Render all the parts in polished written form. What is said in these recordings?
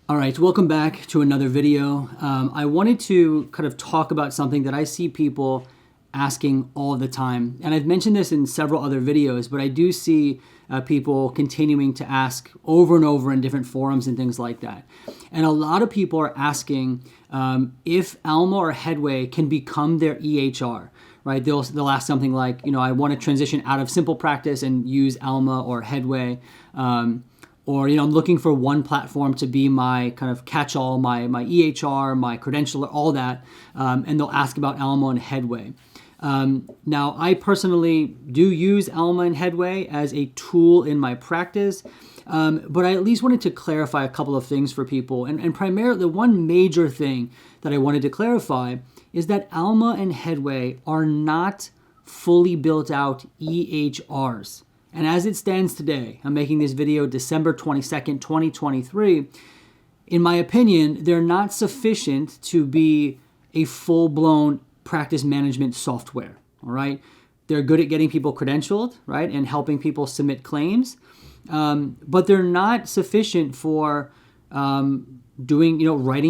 All right, welcome back to another video. I wanted to kind of talk about something that I see people asking all the time. And I've mentioned this in several other videos, but I do see people continuing to ask over and over in different forums and things like that. And a lot of people are asking if ALMA or Headway can become their EHR, right? They'll ask something like, I want to transition out of simple practice and use ALMA or Headway. Or, I'm looking for one platform to be my kind of catch-all, my EHR, my credentialer, all that. And they'll ask about ALMA and Headway. Now, I personally do use ALMA and Headway as a tool in my practice. But I at least wanted to clarify a couple of things for people. And primarily, the one major thing that I wanted to clarify is that ALMA and Headway are not fully built out EHRs. And as it stands today, I'm making this video December 22nd, 2023, in my opinion, they're not sufficient to be a full-blown practice management software, all right? They're good at getting people credentialed, right, and helping people submit claims, but they're not sufficient for writing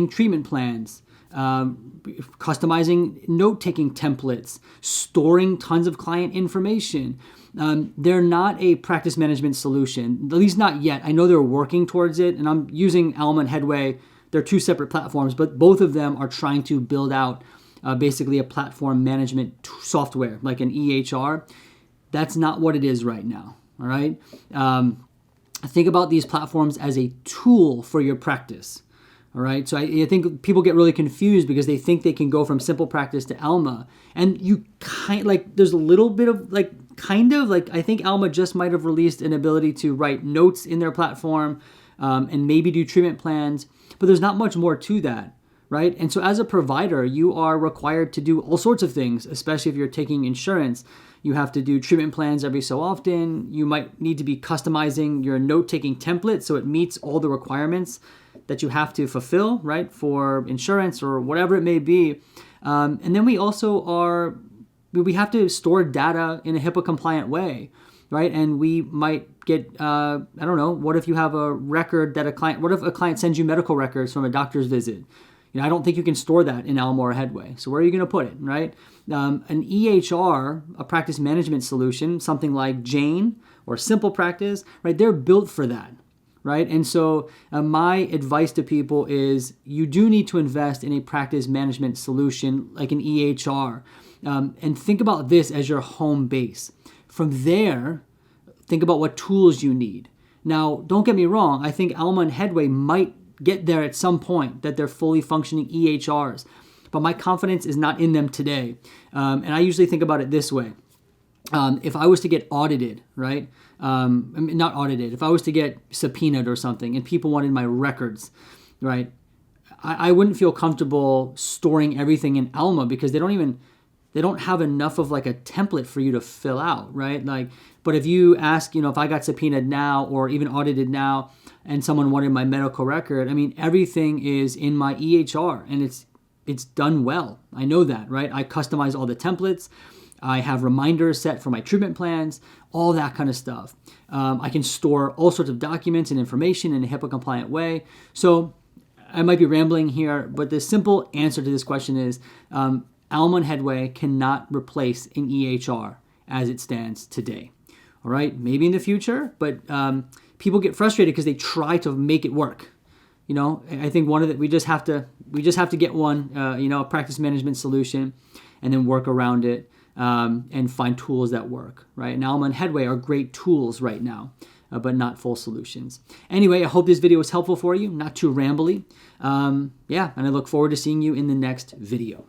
treatment plans, customizing note-taking templates, storing tons of client information. They're not a practice management solution, at least not yet. I know they're working towards it, and I'm using ALMA and Headway. They're two separate platforms, but both of them are trying to build out basically a platform management software, like an EHR. That's not what it is right now, all right? Think about these platforms as a tool for your practice. All right, so I think people get really confused because they think they can go from simple practice to ALMA, and there's a little bit of I think ALMA just might have released an ability to write notes in their platform and maybe do treatment plans, but there's not much more to that, right? And so as a provider, you are required to do all sorts of things, especially if you're taking insurance. You have to do treatment plans every so often. You might need to be customizing your note-taking template so it meets all the requirements that you have to fulfill, right, for insurance or whatever it may be. And then we also we have to store data in a HIPAA compliant way, right? And we might get, what if you have a record that what if a client sends you medical records from a doctor's visit? I don't think you can store that in ALMA or Headway. So where are you going to put it, right? An EHR, a practice management solution, something like Jane or Simple Practice, right? They're built for that, right? And so my advice to people is you do need to invest in a practice management solution like an EHR. And think about this as your home base. From there, think about what tools you need. Now, don't get me wrong. I think ALMA and Headway might get there at some point that they're fully functioning EHRs. But my confidence is not in them today. And I usually think about it this way. If I was to get audited, right? Not audited. If I was to get subpoenaed or something and people wanted my records, right? I wouldn't feel comfortable storing everything in ALMA because they don't have enough of like a template for you to fill out, right? But if you ask, if I got subpoenaed now or even audited now and someone wanted my medical record, everything is in my EHR and it's done well. I know that, right? I customize all the templates. I have reminders set for my treatment plans, all that kind of stuff. I can store all sorts of documents and information in a HIPAA compliant way. So I might be rambling here, but the simple answer to this question is ALMA and Headway cannot replace an EHR as it stands today. All right, maybe in the future, but people get frustrated because they try to make it work. I think we just have to get one, a practice management solution, and then work around it and find tools that work. Right, and ALMA and Headway are great tools right now, but not full solutions. Anyway, I hope this video was helpful for you, not too rambly. And I look forward to seeing you in the next video.